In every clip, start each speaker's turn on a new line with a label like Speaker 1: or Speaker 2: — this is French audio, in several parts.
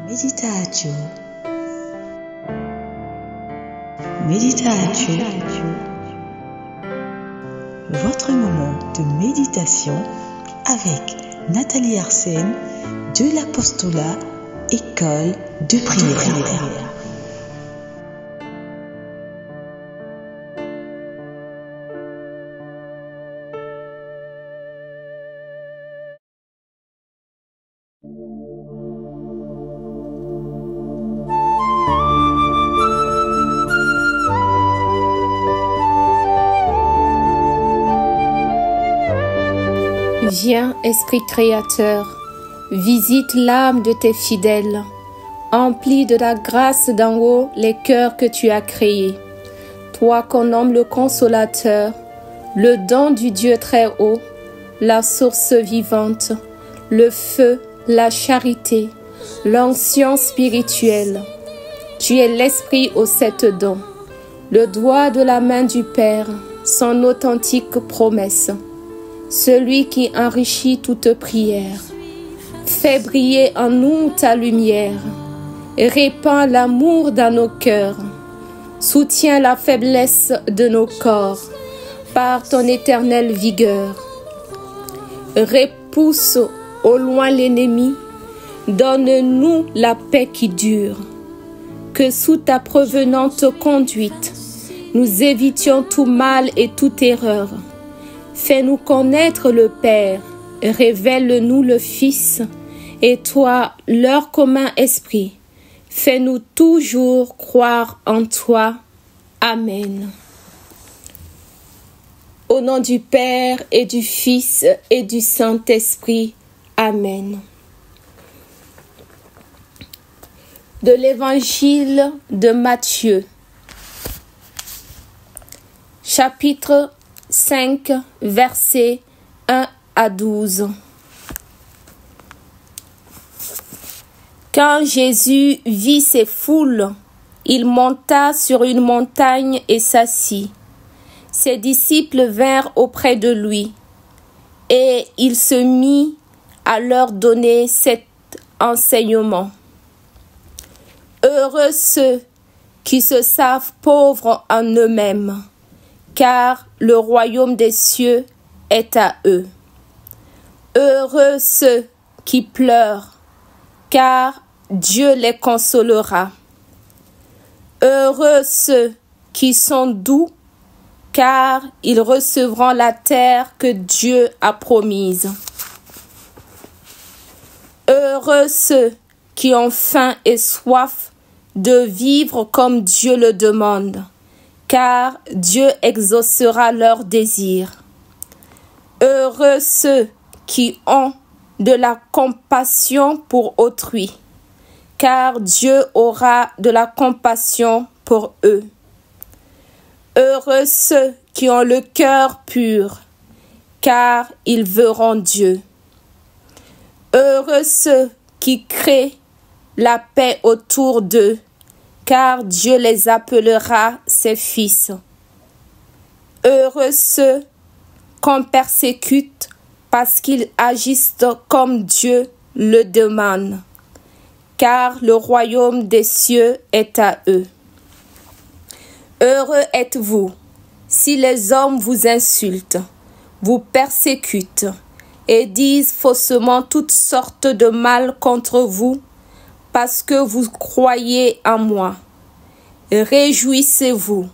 Speaker 1: Meditatio. Meditatio. Votre moment de méditation avec Nathalie Arsène de l'Apostolat École de prière.
Speaker 2: Viens, Esprit Créateur, visite l'âme de tes fidèles, emplis de la grâce d'en haut les cœurs que tu as créés. Toi qu'on nomme le Consolateur, le don du Dieu très haut, la source vivante, le feu, la charité, l'onction spirituelle. Tu es l'Esprit aux 7 dons, le doigt de la main du Père, son authentique promesse. Celui qui enrichit toute prière. Fais briller en nous ta lumière. Répands l'amour dans nos cœurs. Soutiens la faiblesse de nos corps par ton éternelle vigueur. Repousse au loin l'ennemi. Donne-nous la paix qui dure. Que sous ta prévenante conduite, nous évitions tout mal et toute erreur. Fais-nous connaître le Père, révèle-nous le Fils, et toi, leur commun esprit. Fais-nous toujours croire en toi. Amen. Au nom du Père et du Fils et du Saint-Esprit. Amen. De l'Évangile de Matthieu, chapitre 5, versets 1 à 12. Quand Jésus vit ces foules, il monta sur une montagne et s'assit. Ses disciples vinrent auprès de lui, et il se mit à leur donner cet enseignement. Heureux ceux qui se savent pauvres en eux-mêmes, car le royaume des cieux est à eux. Heureux ceux qui pleurent, car Dieu les consolera. Heureux ceux qui sont doux, car ils recevront la terre que Dieu a promise. Heureux ceux qui ont faim et soif de vivre comme Dieu le demande, car Dieu exaucera leurs désirs. Heureux ceux qui ont de la compassion pour autrui, car Dieu aura de la compassion pour eux. Heureux ceux qui ont le cœur pur, car ils verront Dieu. Heureux ceux qui créent la paix autour d'eux, car Dieu les appellera ses fils. Heureux ceux qu'on persécute parce qu'ils agissent comme Dieu le demande, car le royaume des cieux est à eux. Heureux êtes-vous si les hommes vous insultent, vous persécutent et disent faussement toutes sortes de mal contre vous, parce que vous croyez en moi. Réjouissez-vous,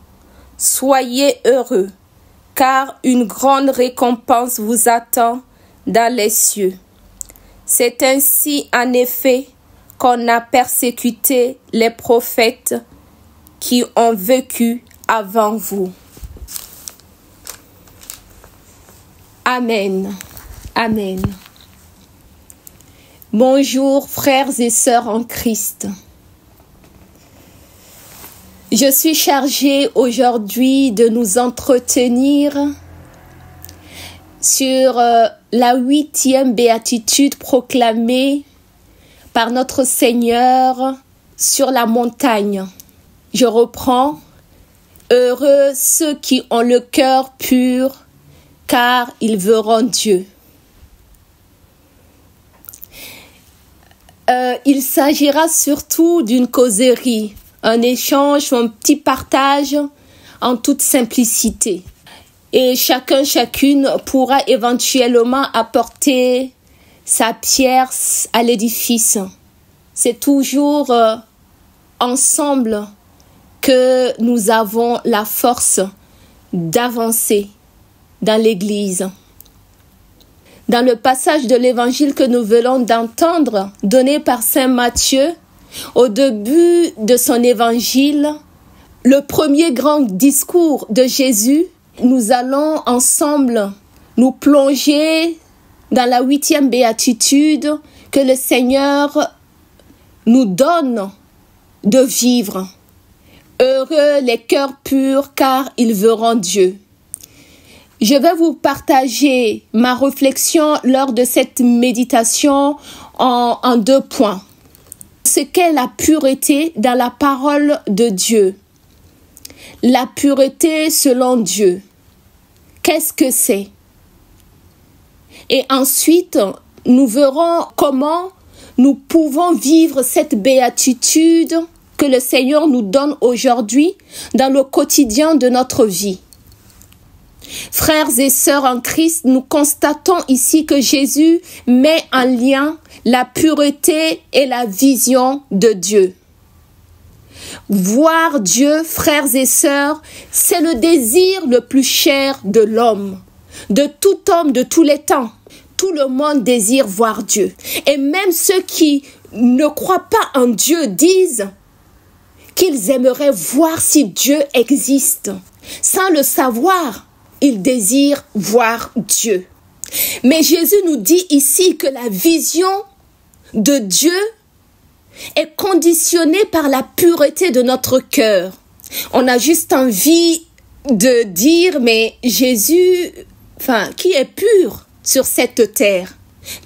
Speaker 2: soyez heureux, car une grande récompense vous attend dans les cieux. C'est ainsi, en effet, qu'on a persécuté les prophètes qui ont vécu avant vous. Amen. Amen. Bonjour frères et sœurs en Christ. Je suis chargée aujourd'hui de nous entretenir sur la 8e béatitude proclamée par notre Seigneur sur la montagne. Je reprends. Heureux ceux qui ont le cœur pur, car ils verront Dieu. Il s'agira surtout d'une causerie, un échange, un petit partage en toute simplicité. Et chacune pourra éventuellement apporter sa pierre à l'édifice. C'est toujours ensemble que nous avons la force d'avancer dans l'Église. Dans le passage de l'Évangile que nous venons d'entendre, donné par saint Matthieu, au début de son Évangile, le premier grand discours de Jésus, nous allons ensemble nous plonger dans la 8e béatitude que le Seigneur nous donne de vivre. Heureux les cœurs purs, car ils verront Dieu. Je vais vous partager ma réflexion lors de cette méditation en 2 points. Ce qu'est la pureté dans la parole de Dieu. La pureté selon Dieu. Qu'est-ce que c'est? Et ensuite, nous verrons comment nous pouvons vivre cette béatitude que le Seigneur nous donne aujourd'hui dans le quotidien de notre vie. Frères et sœurs en Christ, nous constatons ici que Jésus met en lien la pureté et la vision de Dieu. Voir Dieu, frères et sœurs, c'est le désir le plus cher de l'homme, de tout homme de tous les temps. Tout le monde désire voir Dieu. Et même ceux qui ne croient pas en Dieu disent qu'ils aimeraient voir si Dieu existe. Sans le savoir, ils désirent voir Dieu. Mais Jésus nous dit ici que la vision de Dieu est conditionnée par la pureté de notre cœur. On a juste envie de dire, mais Jésus, qui est pur sur cette terre?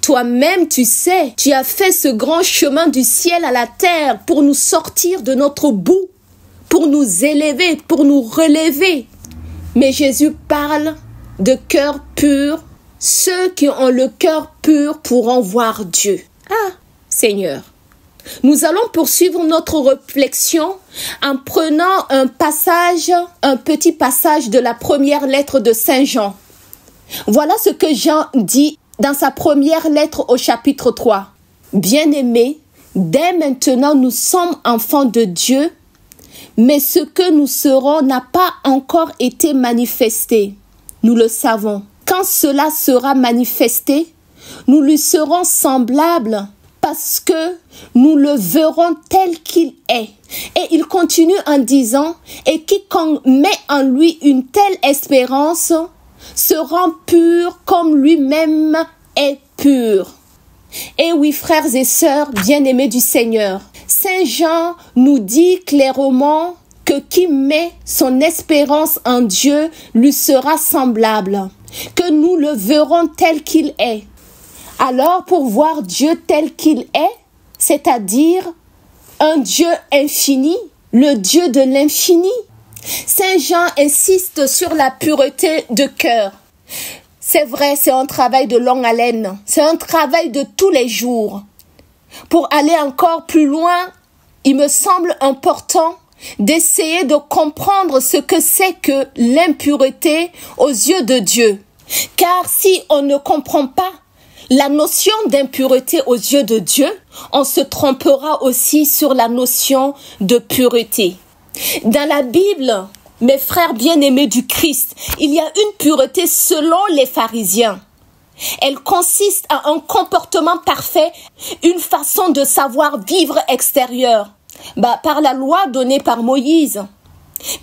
Speaker 2: Toi-même, tu sais, tu as fait ce grand chemin du ciel à la terre pour nous sortir de notre boue, pour nous élever, pour nous relever. Mais Jésus parle de cœur pur. Ceux qui ont le cœur pur pourront voir Dieu. Ah, Seigneur. Nous allons poursuivre notre réflexion en prenant un petit passage de la première lettre de Saint Jean. Voilà ce que Jean dit dans sa première lettre au chapitre 3. Bien-aimés, dès maintenant nous sommes enfants de Dieu, mais ce que nous serons n'a pas encore été manifesté. Nous le savons. Quand cela sera manifesté, nous lui serons semblables parce que nous le verrons tel qu'il est. Et il continue en disant, et quiconque met en lui une telle espérance se rend pur comme lui-même est pur. Et oui, frères et sœurs bien-aimés du Seigneur, Saint Jean nous dit clairement que qui met son espérance en Dieu lui sera semblable, que nous le verrons tel qu'il est. Alors, pour voir Dieu tel qu'il est, c'est-à-dire un Dieu infini, le Dieu de l'infini, Saint Jean insiste sur la pureté de cœur. C'est vrai, c'est un travail de longue haleine, c'est un travail de tous les jours. Pour aller encore plus loin, il me semble important d'essayer de comprendre ce que c'est que l'impureté aux yeux de Dieu. Car si on ne comprend pas la notion d'impureté aux yeux de Dieu, on se trompera aussi sur la notion de pureté. Dans la Bible, mes frères bien-aimés du Christ, il y a une pureté selon les pharisiens. Elle consiste à un comportement parfait, une façon de savoir vivre extérieure, par la loi donnée par Moïse.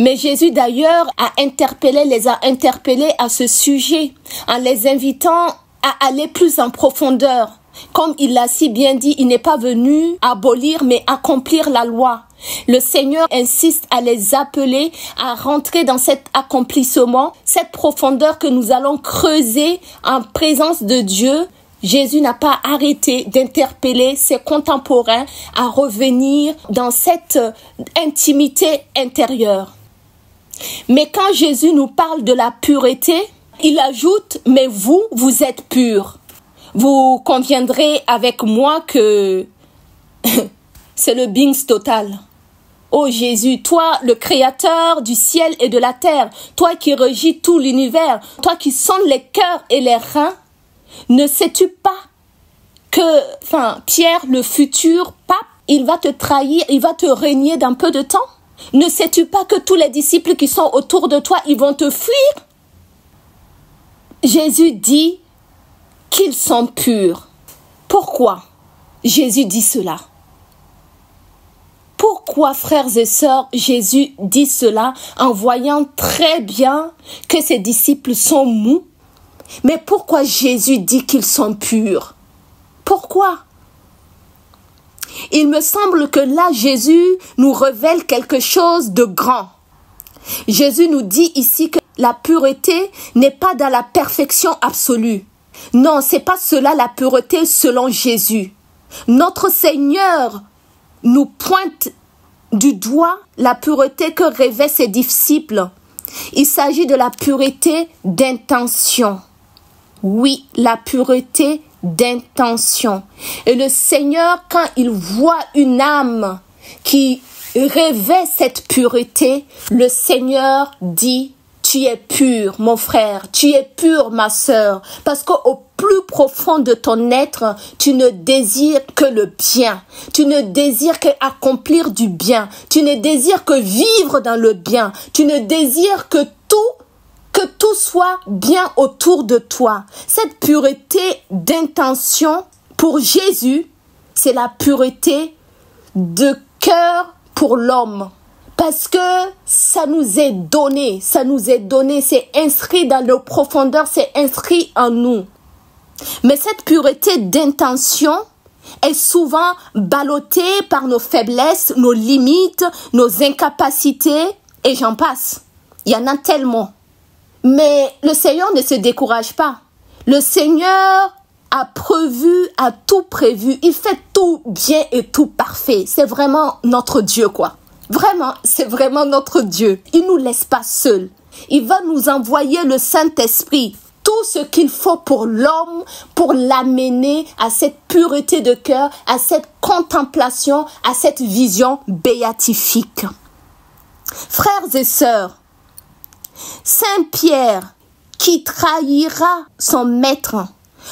Speaker 2: Mais Jésus d'ailleurs les a interpellés à ce sujet, en les invitant à aller plus en profondeur. Comme il l'a si bien dit, il n'est pas venu abolir mais accomplir la loi. Le Seigneur insiste à les appeler à rentrer dans cet accomplissement, cette profondeur que nous allons creuser en présence de Dieu. Jésus n'a pas arrêté d'interpeller ses contemporains à revenir dans cette intimité intérieure. Mais quand Jésus nous parle de la pureté, il ajoute « Mais vous êtes purs ». Vous conviendrez avec moi que c'est le Bings total. Oh Jésus, toi, le créateur du ciel et de la terre, toi qui régis tout l'univers, toi qui sondes les cœurs et les reins, ne sais-tu pas que, Pierre, le futur pape, il va te trahir, il va te régner dans peu de temps? Ne sais-tu pas que tous les disciples qui sont autour de toi, ils vont te fuir? Jésus dit qu'ils sont purs. Pourquoi Jésus dit cela? Pourquoi, frères et sœurs, Jésus dit cela en voyant très bien que ses disciples sont mous? Mais pourquoi Jésus dit qu'ils sont purs? Pourquoi? Il me semble que là, Jésus nous révèle quelque chose de grand. Jésus nous dit ici que la pureté n'est pas dans la perfection absolue. Non, c'est pas cela la pureté selon Jésus. Notre Seigneur nous pointe du doigt la pureté que rêvaient ses disciples. Il s'agit de la pureté d'intention. Oui, la pureté d'intention. Et le Seigneur, quand il voit une âme qui rêvait cette pureté, le Seigneur dit: tu es pur, mon frère, tu es pur, ma sœur, parce qu'au plus profond de ton être, tu ne désires que le bien, tu ne désires qu'accomplir du bien, tu ne désires que vivre dans le bien, tu ne désires que tout soit bien autour de toi. Cette pureté d'intention, pour Jésus, c'est la pureté de cœur pour l'homme. Parce que ça nous est donné, c'est inscrit dans nos profondeurs, c'est inscrit en nous. Mais cette pureté d'intention est souvent ballottée par nos faiblesses, nos limites, nos incapacités, et j'en passe. Il y en a tellement. Mais le Seigneur ne se décourage pas. Le Seigneur a tout prévu. Il fait tout bien et tout parfait. C'est vraiment notre Dieu, quoi. Vraiment, c'est vraiment notre Dieu. Il ne nous laisse pas seuls. Il va nous envoyer le Saint-Esprit. Tout ce qu'il faut pour l'homme, pour l'amener à cette pureté de cœur, à cette contemplation, à cette vision béatifique. Frères et sœurs, Saint Pierre, qui trahira son maître,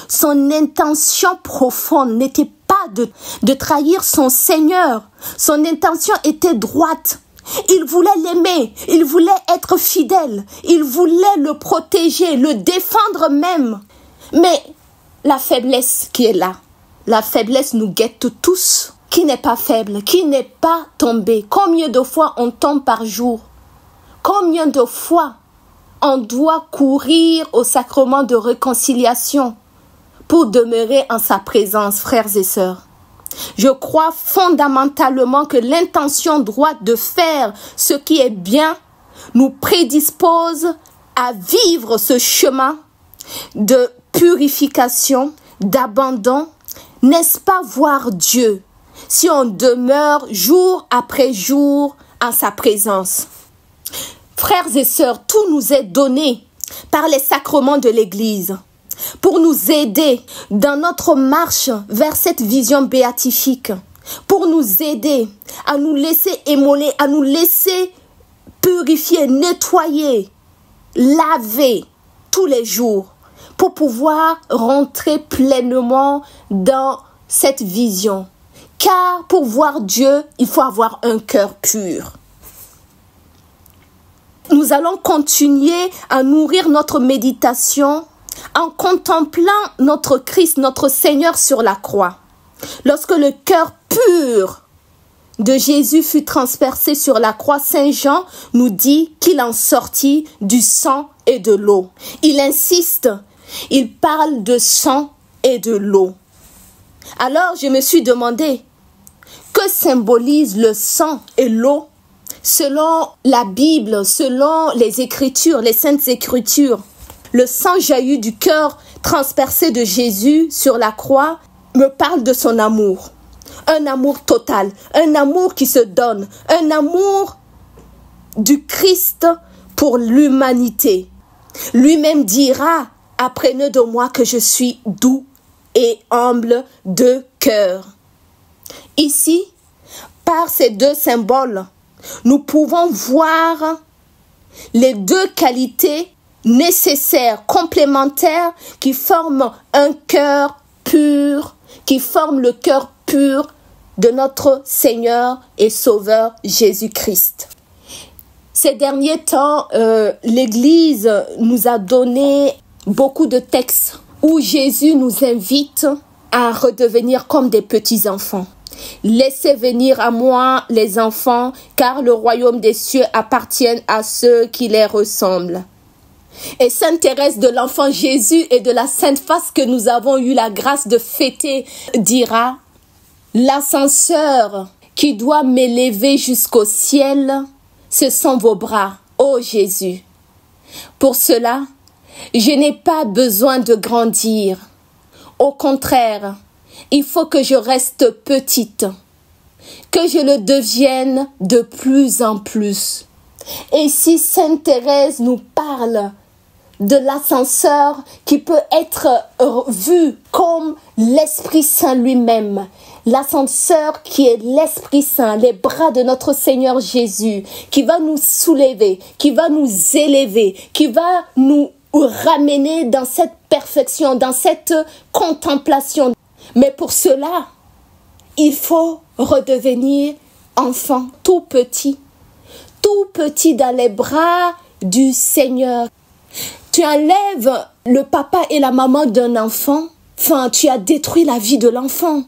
Speaker 2: son intention profonde n'était pas de trahir son Seigneur. Son intention était droite. Il voulait l'aimer, il voulait être fidèle, il voulait le protéger, le défendre même. Mais la faiblesse qui est là, la faiblesse nous guette tous. Qui n'est pas faible, qui n'est pas tombé? Combien de fois on tombe par jour? Combien de fois on doit courir au sacrement de réconciliation pour demeurer en sa présence, frères et sœurs? Je crois fondamentalement que l'intention droite de faire ce qui est bien nous prédispose à vivre ce chemin de purification, d'abandon. N'est-ce pas voir Dieu si on demeure jour après jour en sa présence? Frères et sœurs, tout nous est donné par les sacrements de l'Église pour nous aider dans notre marche vers cette vision béatifique, pour nous aider à nous laisser émoler, à nous laisser purifier, nettoyer, laver tous les jours pour pouvoir rentrer pleinement dans cette vision. Car pour voir Dieu, il faut avoir un cœur pur. Nous allons continuer à nourrir notre méditation en contemplant notre Christ, notre Seigneur sur la croix. Lorsque le cœur pur de Jésus fut transpercé sur la croix, Saint Jean nous dit qu'il en sortit du sang et de l'eau. Il insiste, il parle de sang et de l'eau. Alors je me suis demandé, que symbolise le sang et l'eau? Selon la Bible, selon les Écritures, les Saintes Écritures, le sang jailli du cœur transpercé de Jésus sur la croix me parle de son amour. Un amour total, un amour qui se donne, un amour du Christ pour l'humanité. Lui-même dira, apprenez de moi que je suis doux et humble de cœur. Ici, par ces deux symboles, nous pouvons voir les deux qualités nécessaires, complémentaires, qui forment un cœur pur, qui forment le cœur pur de notre Seigneur et Sauveur Jésus-Christ. Ces derniers temps, l'Église nous a donné beaucoup de textes où Jésus nous invite à redevenir comme des petits-enfants. Laissez venir à moi les enfants, car le royaume des cieux appartient à ceux qui les ressemblent. Et Sainte Thérèse de l'Enfant Jésus et de la Sainte Face que nous avons eu la grâce de fêter dira: l'ascenseur qui doit m'élever jusqu'au ciel, ce sont vos bras, ô Jésus. Pour cela, je n'ai pas besoin de grandir. Au contraire, il faut que je reste petite, que je le devienne de plus en plus. Et si Sainte Thérèse nous parle de l'ascenseur qui peut être vu comme l'Esprit Saint lui-même, l'ascenseur qui est l'Esprit Saint, les bras de notre Seigneur Jésus, qui va nous soulever, qui va nous élever, qui va nous ramener dans cette perfection, dans cette contemplation. Mais pour cela, il faut redevenir enfant, tout petit dans les bras du Seigneur. Tu enlèves le papa et la maman d'un enfant, tu as détruit la vie de l'enfant.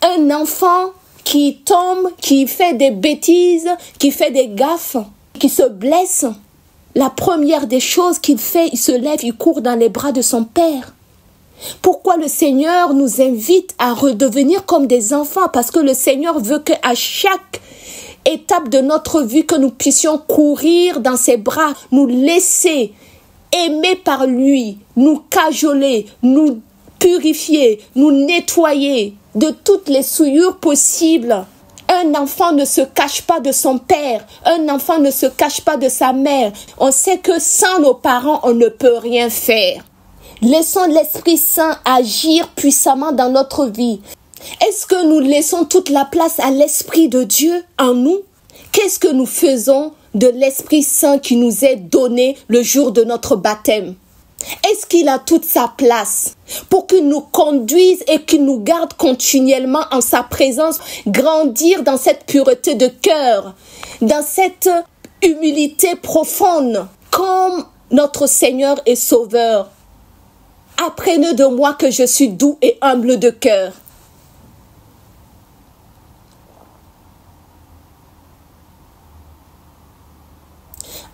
Speaker 2: Un enfant qui tombe, qui fait des bêtises, qui fait des gaffes, qui se blesse, la première des choses qu'il fait, il se lève, il court dans les bras de son père. Pourquoi le Seigneur nous invite à redevenir comme des enfants? Parce que le Seigneur veut qu'à chaque étape de notre vie, que nous puissions courir dans ses bras, nous laisser aimer par lui, nous cajoler, nous purifier, nous nettoyer de toutes les souillures possibles. Un enfant ne se cache pas de son père, un enfant ne se cache pas de sa mère. On sait que sans nos parents, on ne peut rien faire. Laissons l'Esprit Saint agir puissamment dans notre vie. Est-ce que nous laissons toute la place à l'Esprit de Dieu en nous? Qu'est-ce que nous faisons de l'Esprit Saint qui nous est donné le jour de notre baptême? Est-ce qu'il a toute sa place pour qu'il nous conduise et qu'il nous garde continuellement en sa présence, grandir dans cette pureté de cœur, dans cette humilité profonde, comme notre Seigneur et Sauveur? Apprenez de moi que je suis doux et humble de cœur.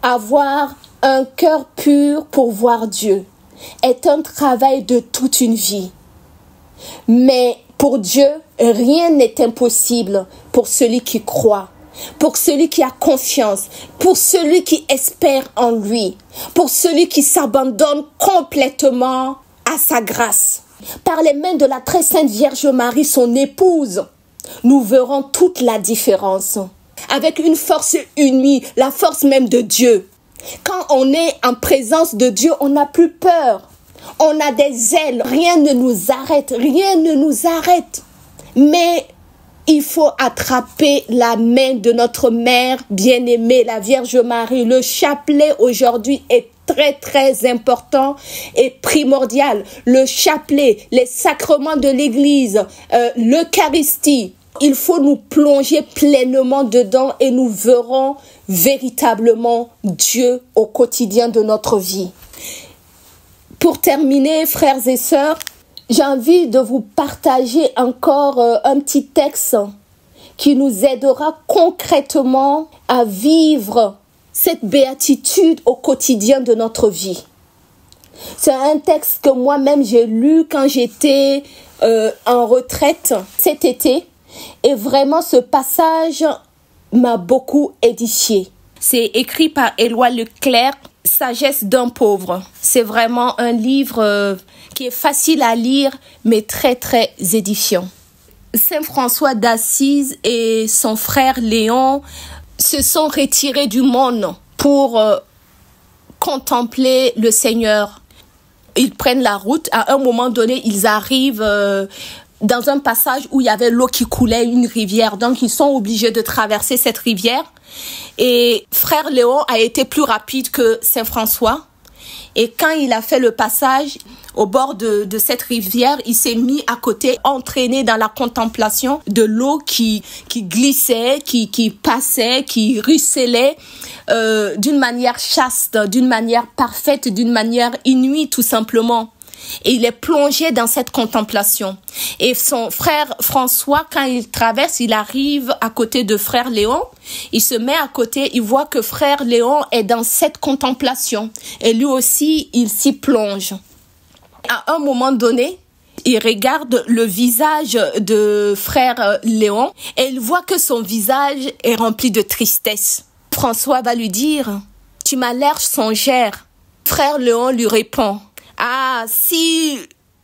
Speaker 2: Avoir un cœur pur pour voir Dieu est un travail de toute une vie. Mais pour Dieu, rien n'est impossible pour celui qui croit, pour celui qui a confiance, pour celui qui espère en lui, pour celui qui s'abandonne complètement à sa grâce. Par les mains de la très sainte Vierge Marie, son épouse, nous verrons toute la différence. Avec une force unie, la force même de Dieu. Quand on est en présence de Dieu, on n'a plus peur. On a des ailes. Rien ne nous arrête. Rien ne nous arrête. Mais il faut attraper la main de notre mère bien-aimée, la Vierge Marie. Le chapelet aujourd'hui est très très important et primordial. Le chapelet, les sacrements de l'Église, l'Eucharistie. Il faut nous plonger pleinement dedans et nous verrons véritablement Dieu au quotidien de notre vie. Pour terminer, frères et sœurs, j'ai envie de vous partager encore un petit texte qui nous aidera concrètement à vivre cette béatitude au quotidien de notre vie. C'est un texte que moi-même j'ai lu quand j'étais en retraite cet été. Et vraiment, ce passage m'a beaucoup édifié. C'est écrit par Éloi Leclerc, Sagesse d'un pauvre. C'est vraiment un livre qui est facile à lire, mais très, très édifiant. Saint François d'Assise et son frère Léon se sont retirés du monde pour contempler le Seigneur. Ils prennent la route. À un moment donné, ils arrivent dans un passage où il y avait l'eau qui coulait, une rivière. Donc, ils sont obligés de traverser cette rivière. Et frère Léon a été plus rapide que Saint François. Et quand il a fait le passage au bord de cette rivière, il s'est mis à côté, entraîné dans la contemplation de l'eau qui glissait, qui passait, qui ruisselait d'une manière chaste, d'une manière parfaite, d'une manière inouïe tout simplement. Et il est plongé dans cette contemplation. Et son frère François, quand il traverse, il arrive à côté de frère Léon. Il se met à côté, il voit que frère Léon est dans cette contemplation. Et lui aussi, il s'y plonge. À un moment donné, il regarde le visage de frère Léon et il voit que son visage est rempli de tristesse. François va lui dire, « Tu m'as l'air songère. » Frère Léon lui répond, « Ah, si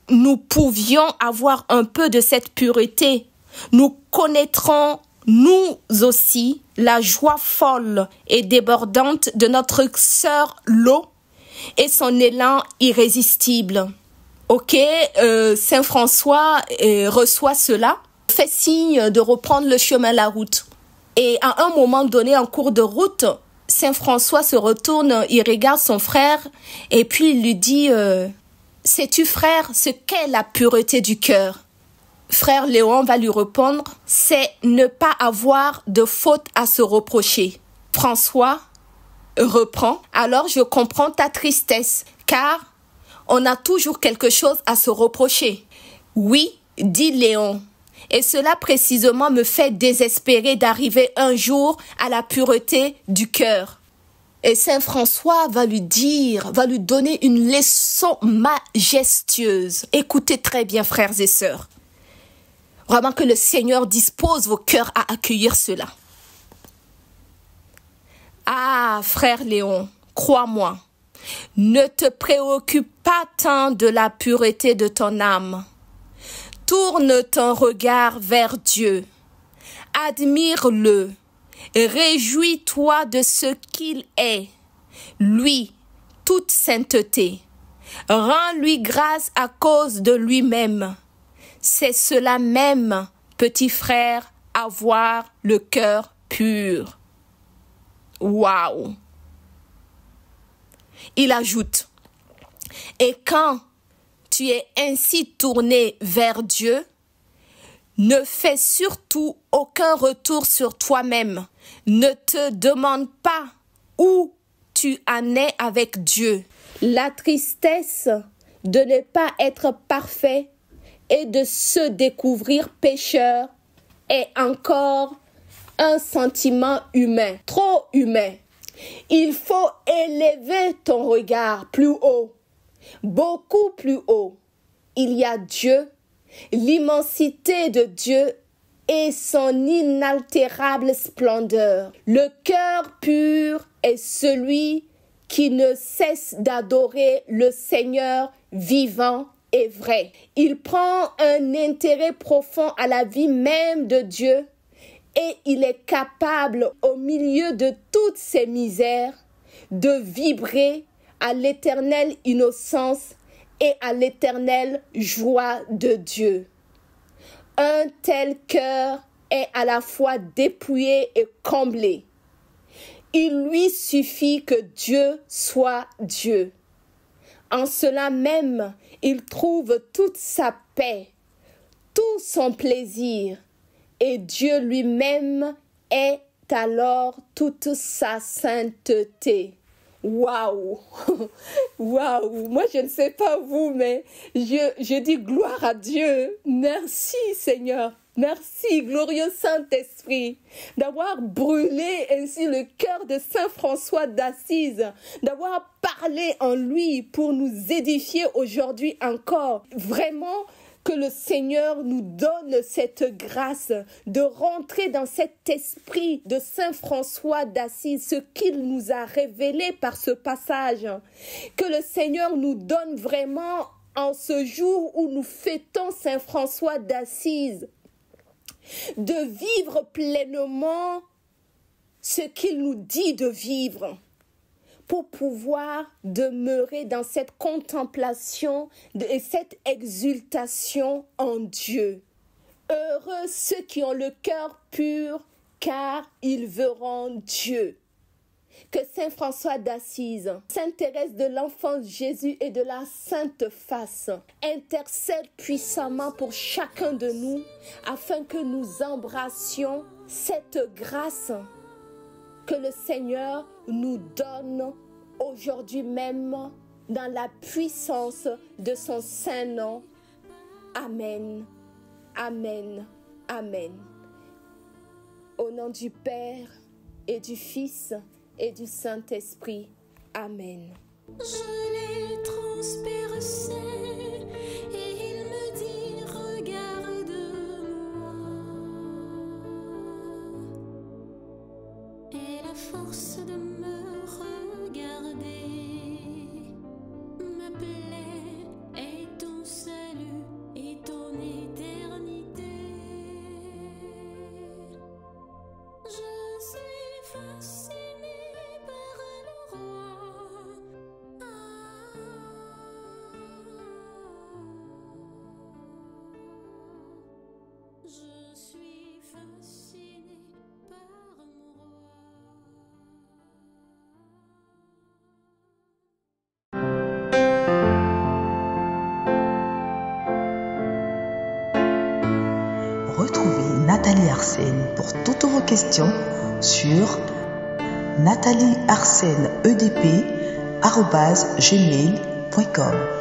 Speaker 2: nous pouvions avoir un peu de cette pureté, nous connaîtrons nous aussi la joie folle et débordante de notre sœur l'eau et son élan irrésistible. » Ok, Saint François reçoit cela, fait signe de reprendre le chemin, la route. Et à un moment donné, en cours de route, Saint François se retourne, il regarde son frère et puis il lui dit « Sais-tu frère ce qu'est la pureté du cœur ?» Frère Léon va lui répondre « C'est ne pas avoir de faute à se reprocher. » François reprend « Alors je comprends ta tristesse car on a toujours quelque chose à se reprocher. » Oui, dit Léon. Et cela précisément me fait désespérer d'arriver un jour à la pureté du cœur. Et Saint François va lui donner une leçon majestueuse. Écoutez très bien, frères et sœurs. Vraiment que le Seigneur dispose vos cœurs à accueillir cela. Ah, frère Léon, crois-moi, ne te préoccupe pas tant de la pureté de ton âme. Tourne ton regard vers Dieu. Admire-le. Réjouis-toi de ce qu'il est. Lui, toute sainteté. Rends-lui grâce à cause de lui-même. C'est cela même, petit frère, avoir le cœur pur. Waouh! Il ajoute, et quand tu es ainsi tourné vers Dieu, ne fais surtout aucun retour sur toi-même. Ne te demande pas où tu en es avec Dieu. La tristesse de ne pas être parfait et de se découvrir pécheur est encore un sentiment humain, trop humain. Il faut élever ton regard plus haut, beaucoup plus haut. Il y a Dieu, l'immensité de Dieu et son inaltérable splendeur. Le cœur pur est celui qui ne cesse d'adorer le Seigneur vivant et vrai. Il prend un intérêt profond à la vie même de Dieu et il est capable, au milieu de toutes ces misères, de vibrer à l'éternelle innocence et à l'éternelle joie de Dieu. Un tel cœur est à la fois dépouillé et comblé. Il lui suffit que Dieu soit Dieu. En cela même, il trouve toute sa paix, tout son plaisir, et Dieu lui-même est alors toute sa sainteté. Waouh! Waouh! Moi, je ne sais pas vous, mais je dis gloire à Dieu. Merci, Seigneur. Merci, glorieux Saint-Esprit, d'avoir brûlé ainsi le cœur de Saint François d'Assise, d'avoir parlé en lui pour nous édifier aujourd'hui encore. Vraiment, que le Seigneur nous donne cette grâce de rentrer dans cet esprit de Saint François d'Assise, ce qu'il nous a révélé par ce passage. Que le Seigneur nous donne vraiment en ce jour où nous fêtons Saint François d'Assise, de vivre pleinement ce qu'il nous dit de vivre, pour pouvoir demeurer dans cette contemplation et cette exultation en Dieu. Heureux ceux qui ont le cœur pur, car ils verront Dieu. Que Saint François d'Assise, Sainte Thérèse de l'Enfant Jésus et de la Sainte Face intercède puissamment pour chacun de nous afin que nous embrassions cette grâce que le Seigneur nous donne aujourd'hui même dans la puissance de son saint nom. Amen, amen, amen. Au nom du Père et du Fils et du Saint-Esprit. Amen.
Speaker 3: Je l'ai transpercé et il me dit regarde-moi. Et la force de me regarder m'appelait et ton salut et ton éternité. Je suis fascinée par le roi. Je suis fascinée par mon roi.
Speaker 1: Retrouvez Nathalie Arsène pour toutes vos questions sur nataliearsenedp@gmail.com.